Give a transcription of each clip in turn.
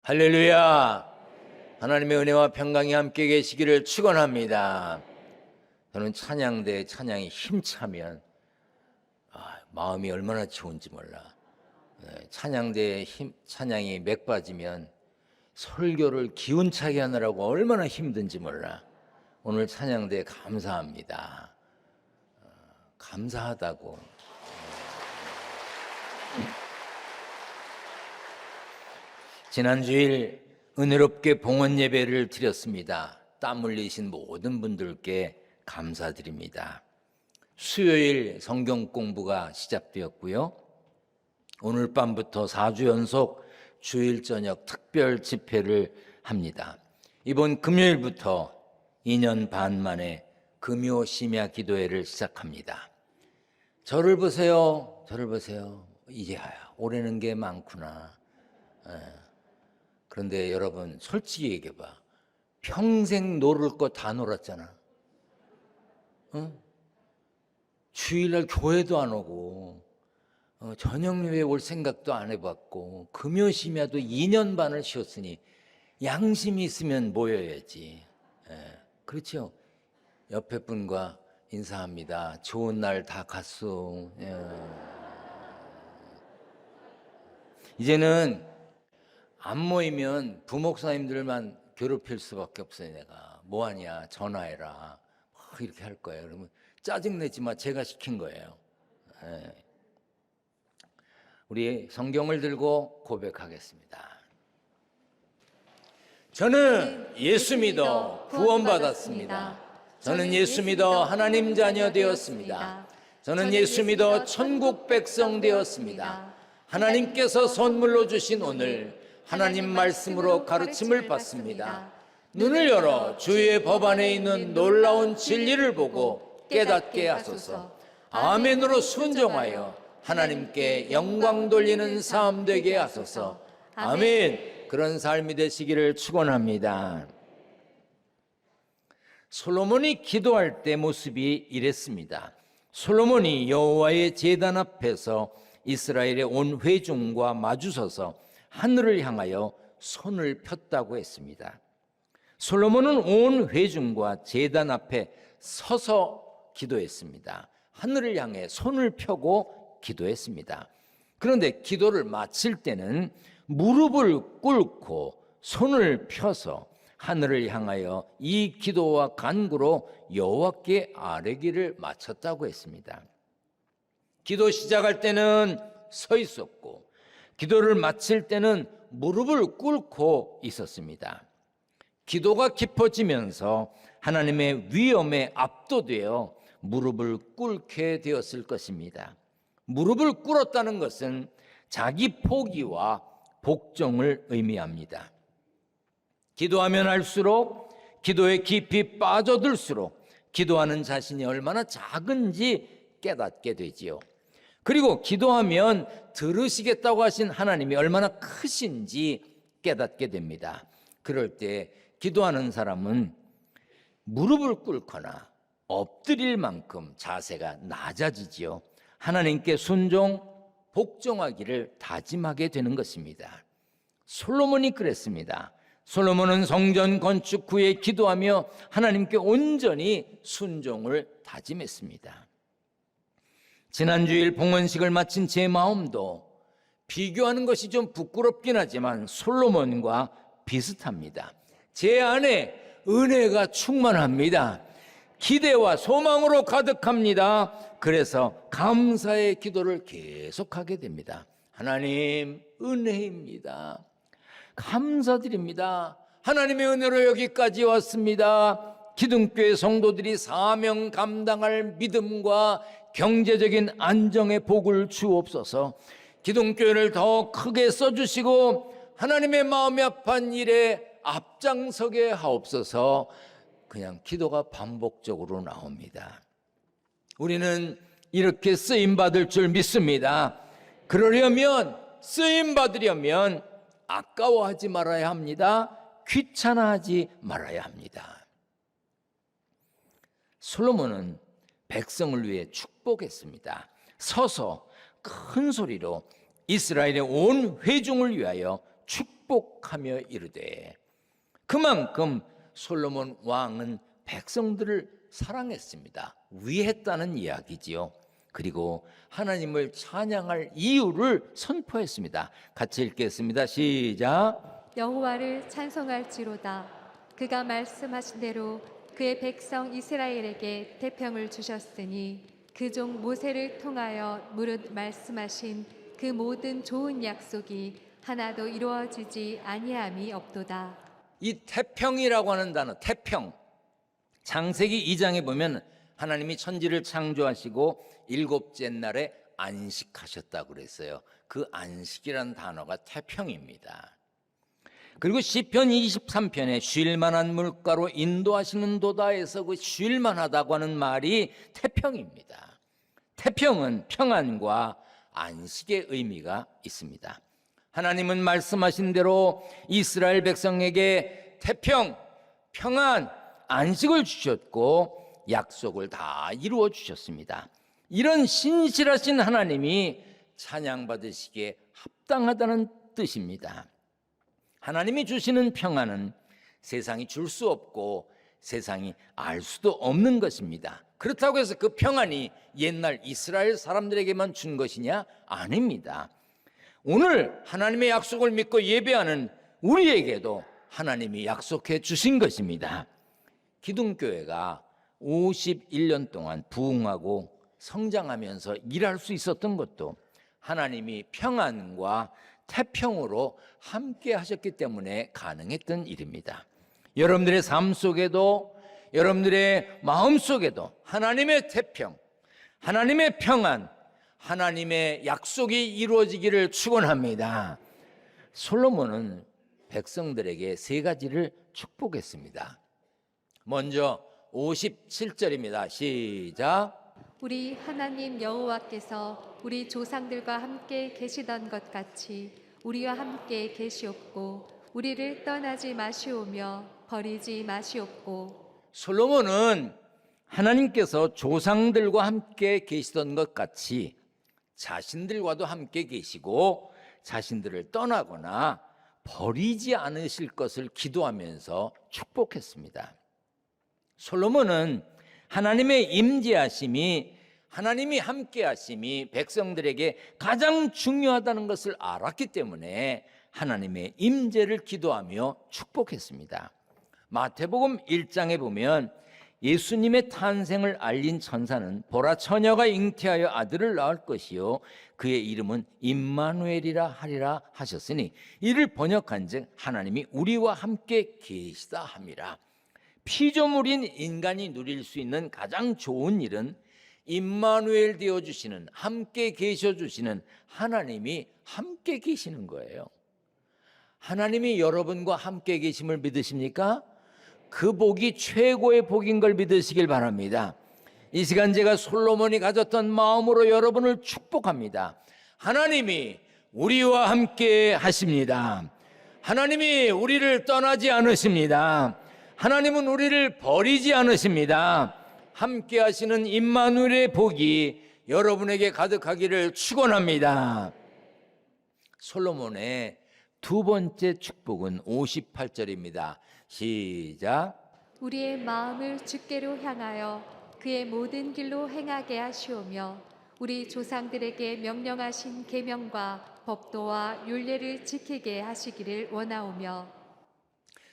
할렐루야. 하나님의 은혜와 평강이 함께 계시기를 축원합니다. 저는 찬양대에 찬양이 힘차면 마음이 얼마나 좋은지 몰라. 찬양대에 찬양이 맥 빠지면 설교를 기운차게 하느라고 얼마나 힘든지 몰라. 오늘 찬양대 감사합니다. 감사하다고. 지난 주일 은혜롭게 봉헌 예배를 드렸습니다. 땀 흘리신 모든 분들께 감사드립니다. 수요일 성경 공부가 시작되었고요. 오늘 밤부터 4주 연속 주일 저녁 특별 집회를 합니다. 이번 금요일부터 2년 반 만에 금요 심야 기도회를 시작합니다. 저를 보세요. 이제 오래는 게 많구나. 그런데 여러분 솔직히 얘기해봐. 평생 놀을 거 다 놀았잖아. 주일날 교회도 안 오고 저녁 예배 올 생각도 안 해봤고 금요 심야도 2년 반을 쉬었으니 양심이 있으면 모여야지. 그렇죠? 옆에 분과 인사합니다. 좋은 날 다 갔소. 이제는 안 모이면 부목사님들만 괴롭힐 수밖에 없어요. 내가 뭐하냐 전화해라 이렇게 할 거예요. 그러면 짜증내지 마. 제가 시킨 거예요. 우리 성경을 들고 고백하겠습니다. 저는 예수 믿어 구원받았습니다. 저는 예수 믿어 하나님 자녀 되었습니다. 저는 예수 믿어 천국 백성 되었습니다. 하나님께서 선물로 주신 오늘 하나님 말씀으로 가르침을 받습니다. 눈을 열어 주의 법 안에 있는 놀라운 진리를 보고 깨닫게 하소서. 아멘으로 순종하여 하나님께 영광 돌리는 삶 되게 하소서. 아멘. 그런 삶이 되시기를 축원합니다. 솔로몬이 기도할 때 모습이 이랬습니다. 솔로몬이 여호와의 제단 앞에서 이스라엘의 온 회중과 마주서서 하늘을 향하여 손을 폈다고 했습니다. 솔로몬은 온 회중과 제단 앞에 서서 기도했습니다. 하늘을 향해 손을 펴고 기도했습니다. 그런데 기도를 마칠 때는 무릎을 꿇고 손을 펴서 하늘을 향하여 이 기도와 간구로 여호와께 아뢰기를 마쳤다고 했습니다. 기도 시작할 때는 서 있었고 기도를 마칠 때는 무릎을 꿇고 있었습니다. 기도가 깊어지면서 하나님의 위엄에 압도되어 무릎을 꿇게 되었을 것입니다. 무릎을 꿇었다는 것은 자기 포기와 복종을 의미합니다. 기도하면 할수록 기도에 깊이 빠져들수록 기도하는 자신이 얼마나 작은지 깨닫게 되지요. 그리고 기도하면 들으시겠다고 하신 하나님이 얼마나 크신지 깨닫게 됩니다. 그럴 때 기도하는 사람은 무릎을 꿇거나 엎드릴 만큼 자세가 낮아지지요. 하나님께 순종, 복종하기를 다짐하게 되는 것입니다. 솔로몬이 그랬습니다. 솔로몬은 성전 건축 후에 기도하며 하나님께 온전히 순종을 다짐했습니다. 지난주일 봉헌식을 마친 제 마음도 비교하는 것이 좀 부끄럽긴 하지만 솔로몬과 비슷합니다. 제 안에 은혜가 충만합니다. 기대와 소망으로 가득합니다. 그래서 감사의 기도를 계속하게 됩니다. 하나님 은혜입니다. 감사드립니다. 하나님의 은혜로 여기까지 왔습니다. 기둥교회 성도들이 사명 감당할 믿음과 경제적인 안정의 복을 주옵소서. 기둥교회를 더 크게 써주시고 하나님의 마음이 아픈 일에 앞장서게 하옵소서. 그냥 기도가 반복적으로 나옵니다. 우리는 이렇게 쓰임받을 줄 믿습니다. 그러려면 쓰임받으려면 아까워하지 말아야 합니다. 귀찮아하지 말아야 합니다. 솔로몬은 백성을 위해 축복했습니다. 서서 큰 소리로 이스라엘의 온 회중을 위하여 축복 축복하며 이르되, 그만큼 솔로몬 왕은 백성들을 사랑했습니다. 위했다는 이야기지요. 그리고 하나님을 찬양할 이유를 선포했습니다. 같이 읽겠습니다. 시작. 여호와를 찬송할지로다. 그가 말씀하신 대로 그의 백성 이스라엘에게 태평을 주셨으니 그 종 모세를 통하여 무릇 말씀하신 그 모든 좋은 약속이 하나도 이루어지지 아니함이 없도다. 이 태평이라고 하는 단어, 태평, 창세기 2장에 보면 하나님이 천지를 창조하시고 일곱째 날에 안식하셨다고 그랬어요. 그 안식이라는 단어가 태평입니다. 그리고 시편 23편에 쉴만한 물가로 인도하시는 도다에서 그 쉴만하다고 하는 말이 태평입니다. 태평은 평안과 안식의 의미가 있습니다. 하나님은 말씀하신 대로 이스라엘 백성에게 태평, 평안, 안식을 주셨고 약속을 다 이루어 주셨습니다. 이런 신실하신 하나님이 찬양받으시기에 합당하다는 뜻입니다. 하나님이 주시는 평안은 세상이 줄 수 없고 세상이 알 수도 없는 것입니다. 그렇다고 해서 그 평안이 옛날 이스라엘 사람들에게만 준 것이냐? 아닙니다. 오늘 하나님의 약속을 믿고 예배하는 우리에게도 하나님이 약속해 주신 것입니다. 기둥교회가 51년 동안 부흥하고 성장하면서 일할 수 있었던 것도 하나님이 평안과 태평으로 함께 하셨기 때문에 가능했던 일입니다. 여러분들의 삶 속에도, 여러분들의 마음 속에도 하나님의 태평, 하나님의 평안, 하나님의 약속이 이루어지기를 축원합니다. 솔로몬은 백성들에게 세 가지를 축복했습니다. 먼저 57절입니다. 시작. 우리 하나님 여호와께서 우리 조상들과 함께 계시던 것 같이 우리와 함께 계시옵고 우리를 떠나지 마시오며 버리지 마시옵고. 솔로몬은 하나님께서 조상들과 함께 계시던 것 같이 자신들과도 함께 계시고 자신들을 떠나거나 버리지 않으실 것을 기도하면서 축복했습니다. 솔로몬은 하나님의 임재하심이, 하나님이 함께하심이 백성들에게 가장 중요하다는 것을 알았기 때문에 하나님의 임재를 기도하며 축복했습니다. 마태복음 1장에 보면 예수님의 탄생을 알린 천사는 보라, 처녀가 잉태하여 아들을 낳을 것이요 그의 이름은 임마누엘이라 하리라 하셨으니 이를 번역한즉 하나님이 우리와 함께 계시다 함이라. 피조물인 인간이 누릴 수 있는 가장 좋은 일은 임마누엘 되어주시는, 함께 계셔주시는 하나님이 함께 계시는 거예요. 하나님이 여러분과 함께 계심을 믿으십니까? 그 복이 최고의 복인 걸 믿으시길 바랍니다. 이 시간 제가 솔로몬이 가졌던 마음으로 여러분을 축복합니다. 하나님이 우리와 함께 하십니다. 하나님이 우리를 떠나지 않으십니다. 하나님은 우리를 버리지 않으십니다. 함께 하시는 임마누엘의 복이 여러분에게 가득하기를 축원합니다. 솔로몬의 두 번째 축복은 58절입니다. 시작. 우리의 마음을 주께로 향하여 그의 모든 길로 행하게 하시오며 우리 조상들에게 명령하신 계명과 법도와 율례를 지키게 하시기를 원하오며.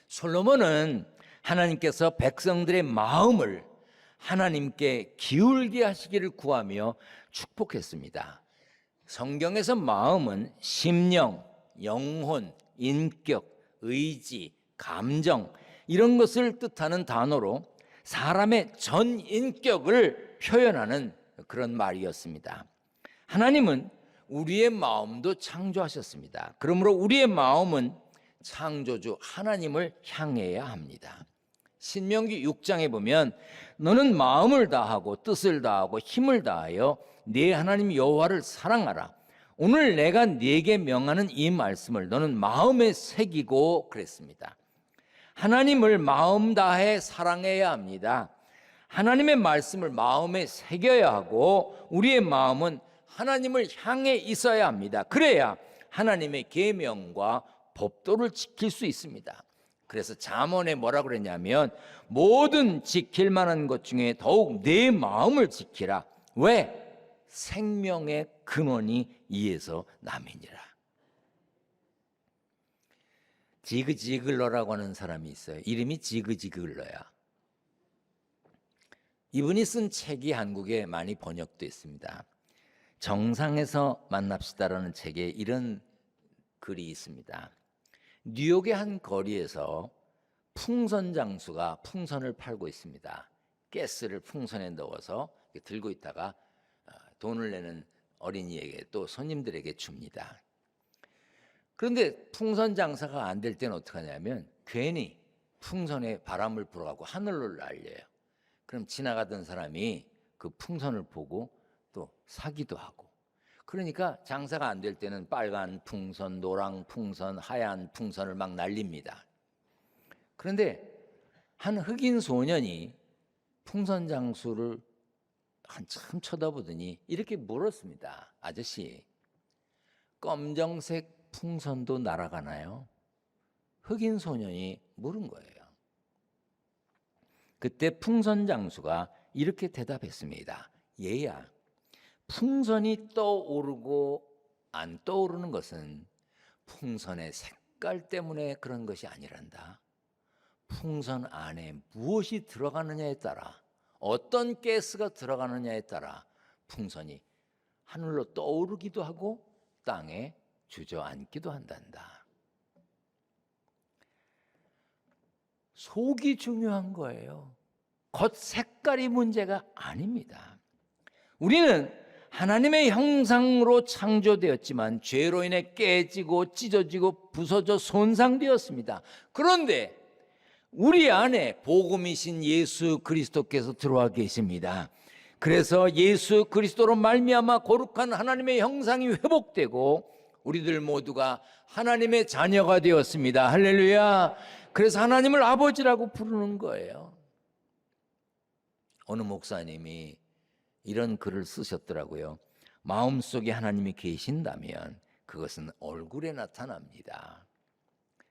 솔로몬은 하나님께서 백성들의 마음을 하나님께 기울게 하시기를 구하며 축복했습니다. 성경에서 마음은 심령, 영혼, 인격, 의지, 감정 이런 것을 뜻하는 단어로 사람의 전 인격을 표현하는 그런 말이었습니다. 하나님은 우리의 마음도 창조하셨습니다. 그러므로 우리의 마음은 창조주 하나님을 향해야 합니다. 신명기 6장에 보면 너는 마음을 다하고 뜻을 다하고 힘을 다하여 네 하나님 여호와를 사랑하라. 오늘 내가 네게 명하는 이 말씀을 너는 마음에 새기고 그랬습니다. 하나님을 마음 다해 사랑해야 합니다. 하나님의 말씀을 마음에 새겨야 하고 우리의 마음은 하나님을 향해 있어야 합니다. 그래야 하나님의 계명과 법도를 지킬 수 있습니다. 그래서 잠언에 뭐라 그랬냐면 모든 지킬 만한 것 중에 더욱 내 마음을 지키라. 왜? 생명의 근원이 이에서 남이니라. 지그지글러라고 하는 사람이 있어요. 이름이 지그지글러야. 이분이 쓴 책이 한국에 많이 번역됐습니다. 정상에서 만납시다라는 책에 이런 글이 있습니다. 뉴욕의 한 거리에서 풍선 장수가 풍선을 팔고 있습니다. 가스를 풍선에 넣어서 들고 있다가 돈을 내는 어린이에게 또 손님들에게 줍니다. 그런데 풍선 장사가 안 될 때는 어떻게 하냐면 괜히 풍선에 바람을 불어가고 하늘로 날려요. 그럼 지나가던 사람이 그 풍선을 보고 또 사기도 하고. 그러니까 장사가 안 될 때는 빨간 풍선, 노랑 풍선, 하얀 풍선을 막 날립니다. 그런데 한 흑인 소년이 풍선 장수를 한참 쳐다보더니 이렇게 물었습니다. 아저씨, 검정색 풍선도 날아가나요? 흑인 소년이 물은 거예요. 그때 풍선 장수가 이렇게 대답했습니다. 얘야, 풍선이 떠오르고 안 떠오르는 것은 풍선의 색깔 때문에 그런 것이 아니란다. 풍선 안에 무엇이 들어가느냐에 따라, 어떤 가스가 들어가느냐에 따라 풍선이 하늘로 떠오르기도 하고 땅에 주저앉기도 한단다. 속이 중요한 거예요. 겉 색깔이 문제가 아닙니다. 우리는 하나님의 형상으로 창조되었지만 죄로 인해 깨지고 찢어지고 부서져 손상되었습니다. 그런데 우리 안에 복음이신 예수 그리스도께서 들어와 계십니다. 그래서 예수 그리스도로 말미암아 거룩한 하나님의 형상이 회복되고 우리들 모두가 하나님의 자녀가 되었습니다. 할렐루야. 그래서 하나님을 아버지라고 부르는 거예요. 어느 목사님이 이런 글을 쓰셨더라고요. 마음속에 하나님이 계신다면 그것은 얼굴에 나타납니다.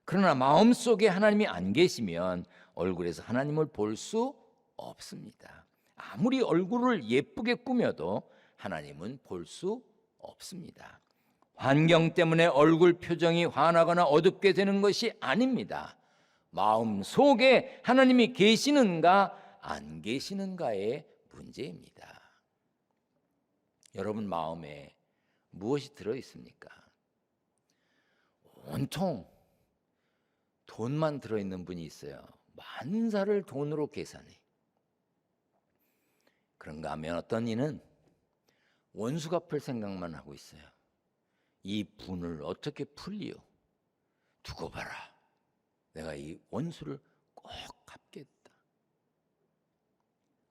그러나 마음속에 하나님이 안 계시면 얼굴에서 하나님을 볼 수 없습니다. 아무리 얼굴을 예쁘게 꾸며도 하나님은 볼 수 없습니다. 환경 때문에 얼굴 표정이 환하거나 어둡게 되는 것이 아닙니다. 마음 속에 하나님이 계시는가 안 계시는가의 문제입니다. 여러분 마음에 무엇이 들어있습니까? 온통 돈만 들어있는 분이 있어요. 만사를 돈으로 계산해. 그런가 하면 어떤 이는 원수 갚을 생각만 하고 있어요. 이 분을 어떻게 풀리요? 두고 봐라. 내가 이 원수를 꼭 갚겠다.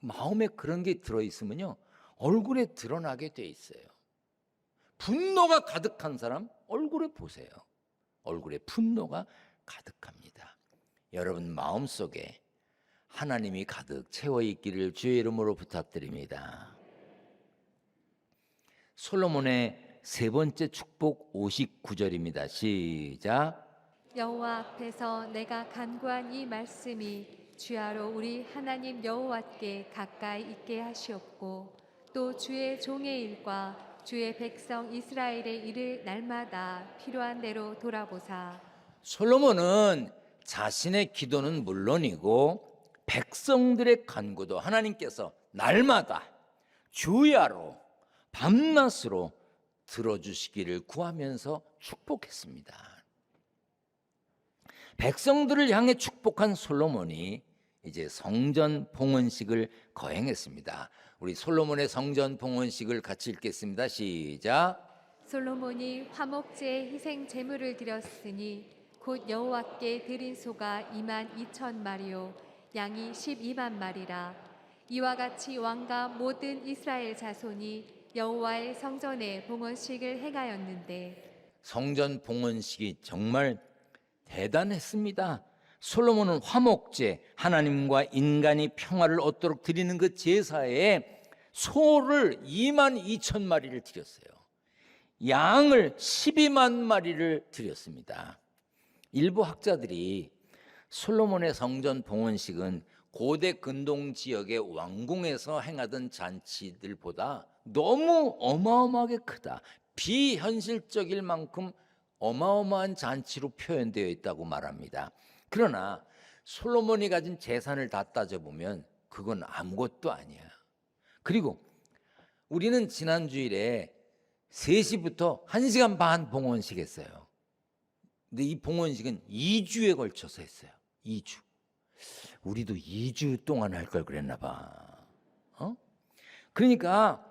마음에 그런 게 들어있으면요, 얼굴에 드러나게 돼 있어요. 분노가 가득한 사람 얼굴에 보세요. 얼굴에 분노가 가득합니다. 여러분 마음속에 하나님이 가득 채워 있기를 주의 이름으로 부탁드립니다. 솔로몬의 세 번째 축복 59절입니다. 시작. 여호와 앞에서 내가 간구한 이 말씀이 주야로 우리 하나님 여호와께 가까이 있게 하시옵고 또 주의 종의 일과 주의 백성 이스라엘의 일을 날마다 필요한 대로 돌아보사. 솔로몬은 자신의 기도는 물론이고 백성들의 간구도 하나님께서 날마다 주야로 밤낮으로 들어주시기를 구하면서 축복했습니다. 백성들을 향해 축복한 솔로몬이 이제 성전 봉헌식을 거행했습니다. 우리 솔로몬의 성전 봉헌식을 같이 읽겠습니다. 시작. 솔로몬이 화목제의 희생 제물을 드렸으니 곧 여호와께 드린 소가 22,000마리요 양이 12만 마리라. 이와 같이 왕과 모든 이스라엘 자손이 여호와의 성전에 봉헌식을 행하였는데 성전 봉헌식이 정말 대단했습니다. 솔로몬은 화목제, 하나님과 인간이 평화를 얻도록 드리는 그 제사에 소를 22,000마리를 드렸어요. 양을 12만 마리를 드렸습니다. 일부 학자들이 솔로몬의 성전 봉헌식은 고대 근동 지역의 왕궁에서 행하던 잔치들보다 너무 어마어마하게 크다, 비현실적일 만큼 어마어마한 잔치로 표현되어 있다고 말합니다. 그러나 솔로몬이 가진 재산을 다 따져보면 그건 아무것도 아니야. 그리고 우리는 지난 주일에 3시부터 1시간 반 봉헌식 했어요. 근데 이 봉헌식은 2주에 걸쳐서 했어요. 2주. 우리도 2주 동안 할 걸 그랬나 봐. 그러니까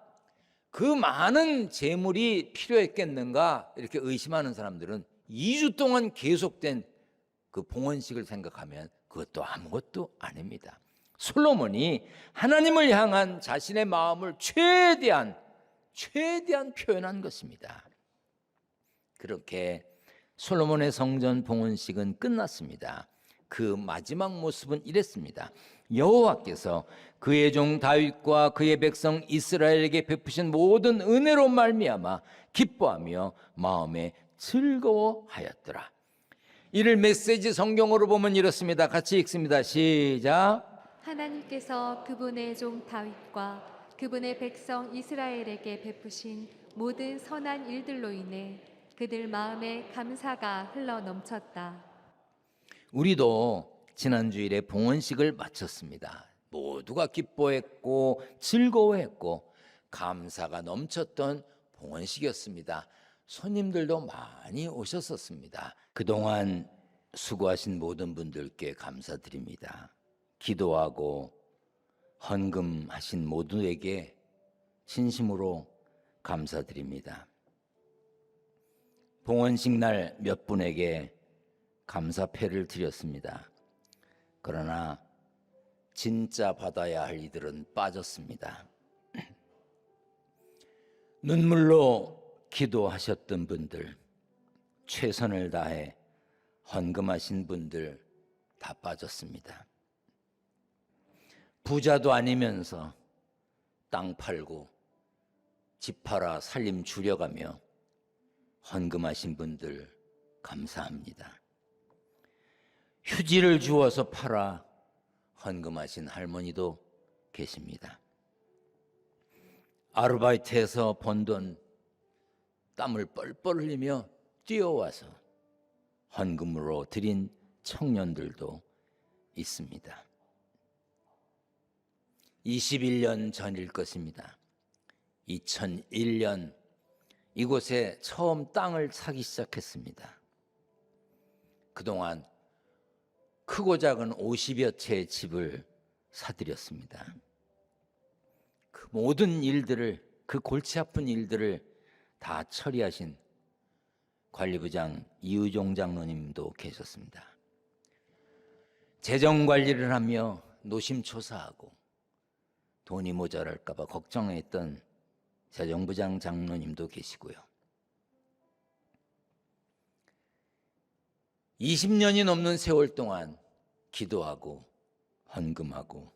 그 많은 재물이 필요했겠는가 이렇게 의심하는 사람들은 2주 동안 계속된 그 봉헌식을 생각하면 그것도 아무것도 아닙니다. 솔로몬이 하나님을 향한 자신의 마음을 최대한 표현한 것입니다. 그렇게 솔로몬의 성전 봉헌식은 끝났습니다. 그 마지막 모습은 이랬습니다. 여호와께서 그의 종 다윗과 그의 백성 이스라엘에게 베푸신 모든 은혜로 말미암아 기뻐하며 마음에 즐거워하였더라. 이를 메시지 성경으로 보면 이렇습니다. 같이 읽습니다. 시작. 하나님께서 그분의 종 다윗과 그분의 백성 이스라엘에게 베푸신 모든 선한 일들로 인해 그들 마음에 감사가 흘러 넘쳤다. 우리도 지난주일에 봉헌식을 마쳤습니다. 모두가 기뻐했고 즐거워했고 감사가 넘쳤던 봉헌식이었습니다. 손님들도 많이 오셨었습니다. 그동안 수고하신 모든 분들께 감사드립니다. 기도하고 헌금하신 모두에게 진심으로 감사드립니다. 봉헌식 날 몇 분에게 감사패를 드렸습니다. 그러나 진짜 받아야 할 이들은 빠졌습니다. 눈물로 기도하셨던 분들, 최선을 다해 헌금하신 분들 다 빠졌습니다. 부자도 아니면서 땅 팔고 집 팔아 살림 줄여가며 헌금하신 분들 감사합니다. 휴지를 주워서 팔아 헌금하신 할머니도 계십니다. 아르바이트해서 번 돈 땀을 뻘뻘 흘리며 뛰어와서 헌금으로 드린 청년들도 있습니다. 21년 전일 것입니다. 2001년 이곳에 처음 땅을 사기 시작했습니다. 그동안 크고 작은 50여 채의 집을 사들였습니다. 그 모든 일들을, 그 골치 아픈 일들을 다 처리하신 관리부장 이우종 장로님도 계셨습니다. 재정 관리를 하며 노심초사하고 돈이 모자랄까 봐 걱정했던 재정부장 장로님도 계시고요. 20년이 넘는 세월 동안 기도하고 헌금하고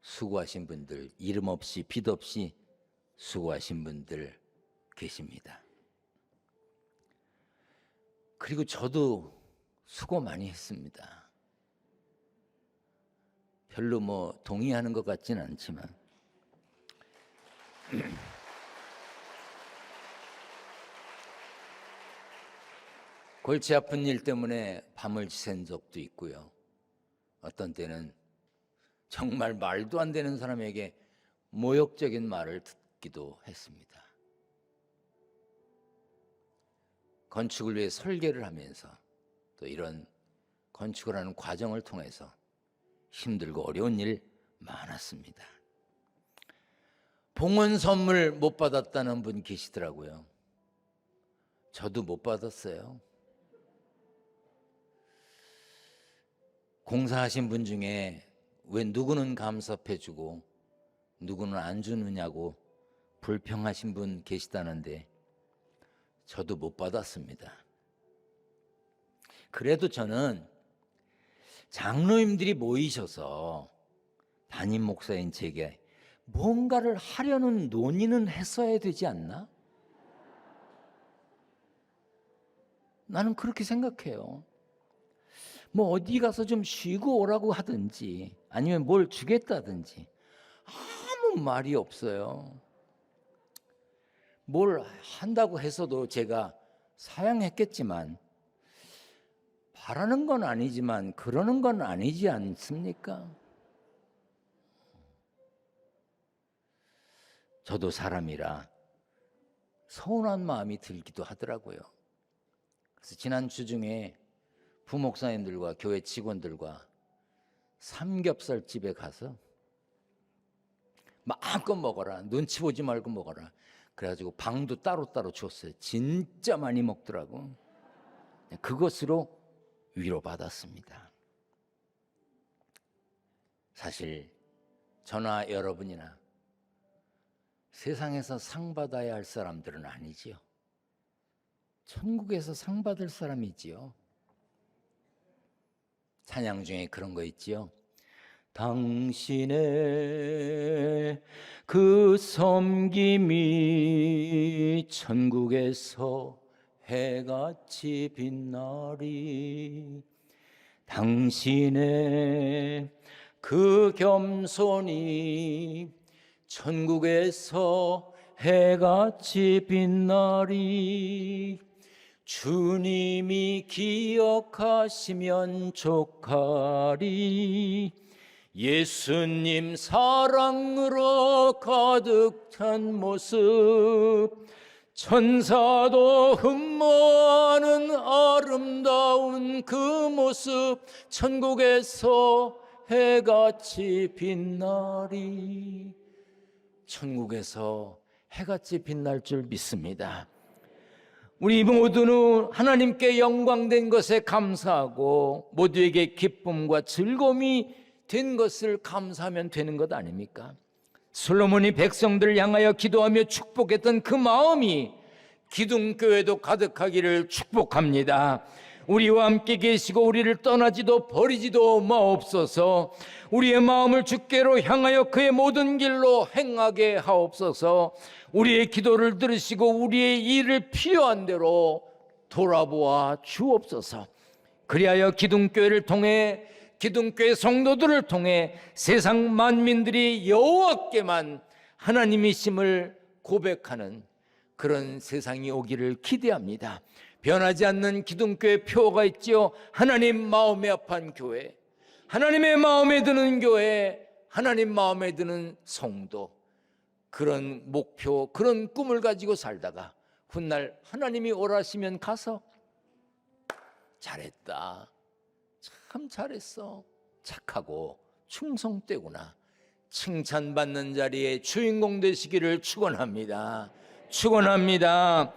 수고하신 분들, 이름 없이 빚 없이 수고하신 분들 계십니다. 그리고 저도 수고 많이 했습니다. 별로 동의하는 것 같지는 않지만 골치 아픈 일 때문에 밤을 샌 적도 있고요. 어떤 때는 정말 말도 안 되는 사람에게 모욕적인 말을 듣기도 했습니다. 건축을 위해 설계를 하면서 또 이런 건축을 하는 과정을 통해서 힘들고 어려운 일 많았습니다. 봉헌 선물 못 받았다는 분 계시더라고요. 저도 못 받았어요. 공사하신 분 중에 왜 누구는 감사패 주고 누구는 안 주느냐고 불평하신 분 계시다는데 저도 못 받았습니다. 그래도 저는 장로님들이 모이셔서 담임 목사인 제게 뭔가를 하려는 논의는 했어야 되지 않나? 나는 그렇게 생각해요. 뭐 어디 가서 좀 쉬고 오라고 하든지 아니면 뭘 주겠다든지 아무 말이 없어요. 뭘 한다고 해서도 제가 사양했겠지만 바라는 건 아니지만 그러는 건 아니지 않습니까? 저도 사람이라 서운한 마음이 들기도 하더라고요. 그래서 지난 주 중에 부목사님들과 교회 직원들과 삼겹살집에 가서 마음껏 먹어라, 눈치 보지 말고 먹어라. 그래가지고 방도 따로따로 줬어요. 진짜 많이 먹더라고. 그것으로 위로받았습니다. 사실 저나 여러분이나 세상에서 상 받아야 할 사람들은 아니지요. 천국에서 상 받을 사람이지요. 찬양 중에 그런 거 있지요. 당신의 그 섬김이 천국에서 해같이 빛나리. 당신의 그 겸손이 천국에서 해같이 빛나리. 주님이 기억하시면 족하리. 예수님 사랑으로 가득 찬 모습, 천사도 흠모하는 아름다운 그 모습, 천국에서 해같이 빛나리. 천국에서 해같이 빛날 줄 믿습니다. 우리 모두는 하나님께 영광된 것에 감사하고 모두에게 기쁨과 즐거움이 된 것을 감사하면 되는 것 아닙니까? 솔로몬이 백성들을 향하여 기도하며 축복했던 그 마음이 기둥교회도 가득하기를 축복합니다. 우리와 함께 계시고 우리를 떠나지도 버리지도 마옵소서. 우리의 마음을 주께로 향하여 그의 모든 길로 행하게 하옵소서. 우리의 기도를 들으시고 우리의 일을 필요한 대로 돌아보아 주옵소서. 그리하여 기둥교회를 통해, 기둥교회 성도들을 통해 세상 만민들이 여호와께만 하나님이심을 고백하는 그런 세상이 오기를 기대합니다. 변하지 않는 기둥교회 표어가 있지요. 하나님 마음에 합한 교회, 하나님의 마음에 드는 교회, 하나님 마음에 드는 성도. 그런 목표, 그런 꿈을 가지고 살다가 훗날 하나님이 오라시면 가서 잘했다, 참 잘했어, 착하고 충성되구나 칭찬받는 자리에 주인공 되시기를 축원합니다. 축원합니다.